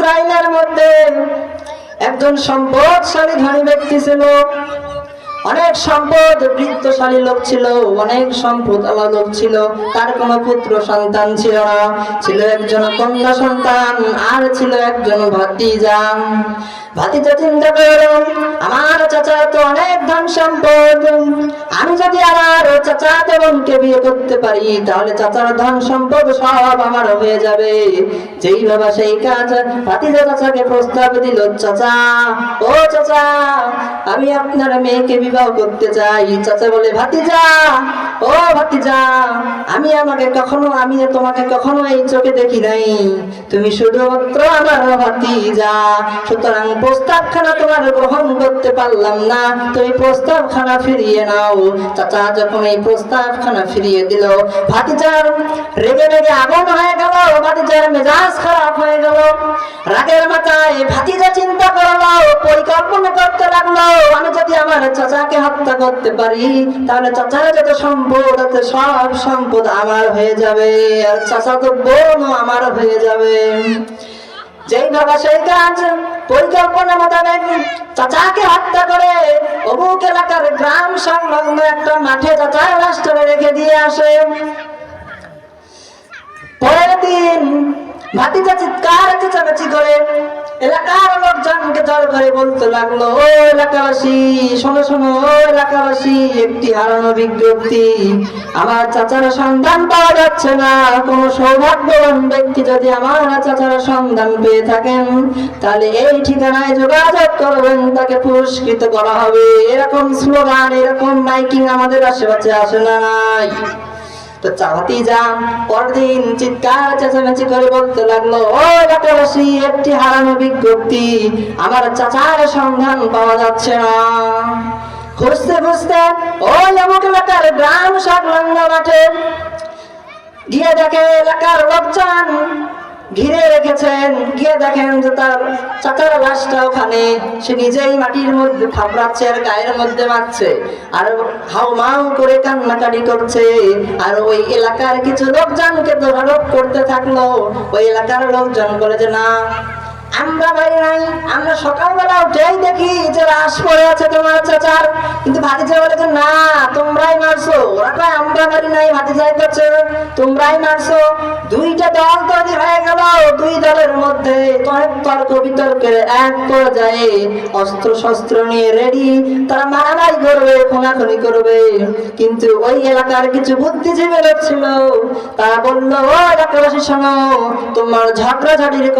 ইসরাইলের মধ্যে একজন সম্পদশালী ধনী ব্যক্তি ছিল। অনেক সম্পদ, বৃত্তশালী লোক ছিল, অনেক সম্পদ আলা লোক ছিল। তার কোনো পুত্র সন্তান ছিল না, ছিল একজন কন্যা সন্তান আর ছিল একজন ভাতিজা। ভাতিজা চিন্তা করল, আমার চাচা তো অনেক ধন সম্পদ, আমি যদি আমার চাচাতো বোনকে বিয়ে করতে পারি তাহলে চাচার ধন সম্পদ সব আমার হয়ে যাবে। যেই বাবা সেই কাজ, ভাতিজা চাচাকে প্রস্তাব দিল, চাচা, ও চাচা, আমি আপনার মেয়েকে বিবাহ করতে চাই। চাচা বলে, ভাতিজা, ও ভাতিজা, আমি তোমাকে কখনো এই চোখে দেখি নাই, তুমি শুধুমাত্র আমার ভাতিজা, সুতরাং প্রস্তাবখানা তোমার গ্রহণ করতে পারলাম না, তুমি প্রস্তাবখানা ফিরিয়ে নাও। চাচা যখন এই প্রস্তাবখানা ফিরিয়ে দিল, ভাতিজার রেগে রেগে আগুন হয়ে গেল, ভাতিজার মেজাজ খারাপ হয়ে গেল। রাগের মাথায় ভাতিজা চিন্তা করলো, পরিকল্পনা করতে লাগলো, আমি যদি আমার চাচাকে হত্যা করতে পারি তাহলে চাচার যত সম্পদ আছে সব সম্পদ আমার হয়ে যাবে, আর চাচাতো বোনও আমার হয়ে যাবে। যেই বাবা সেই কাজ, পরিকল্পনা মোতাবেক চাচাকে হত্যা করে অমুক এলাকার গ্রাম সংলগ্ন একটা মাঠে চাচার লাশটা রেখে দিয়ে আসে। পরের দিন ভাতিজা চিৎকার চেঁচামেচি করে এলাকার লোকজনকে জড়ো করে বলতে লাগলো, ও এলাকাবাসী শোনো শোনো, ও এলাকাবাসী, একটি হারানো বিজ্ঞপ্তি, আমার চাচার সন্ধান পাওয়া যাচ্ছে না। কোন সৌভাগ্যবান ব্যক্তি যদি আমার চাচার সন্ধান পেয়ে থাকেন তাহলে এই ঠিকানায় যোগাযোগ করবেন, তাকে পুরস্কৃত করা হবে। এরকম স্লোগান, এরকম মাইকিং আমাদের আশেপাশে আসে না নাই। তো ভাতিজা পরদিন চিৎকার চেঁচামেচি করে বলতে লাগলো, ও এলাকাবাসী, একটি হারানো বিজ্ঞপ্তি, আমার চাচার সন্ধান পাওয়া যাচ্ছে না। খুঁজতে খুঁজতে ওই অমুক এলাকার গ্রাম সংলগ্ন মাঠে গিয়ে দেখে এলাকার লোকজন ঘিরে রেখেছেন। গিয়ে দেখেন যে তার চাচার লাশটা ওখানে, সে নিজেই মাটির মধ্যে থাপড়াচ্ছে আর গায়ের মধ্যে মারছে আর হাউমাউ করে কান্নাকাটি করছে। আর ওই এলাকার কিছু লোকজনকে দোষারোপ করতে থাকলো। ওই এলাকার লোকজন বলে যে, না, আমরা বাড়ি নাই, আমরা সকালবেলা উঠেই দেখি যে লাশ পড়ে আছে তোমার চাচার। কিন্তু ভাতিজা বলে যে, না, তোমরাই মারছো। ওরা কয়, আমরা বাড়ি নাই, ভাতিজাই করছে, তোমরাই মারছো। দুইটা দল তৈরি হয়ে গেল। দুই দলের মধ্যে তর্ক বিতর্কের এক পর্যায়ে অস্ত্র শস্ত্র নিয়ে রেডি, তারা মারামারি করবে, খুনাখুনি করবে। কিন্তু ওই এলাকার কিছু বুদ্ধিজীবী লোক ছিল, তারা বললো, ও এলাকাবাসী শোনো, তোমার ঝগড়াঝাটির কোনো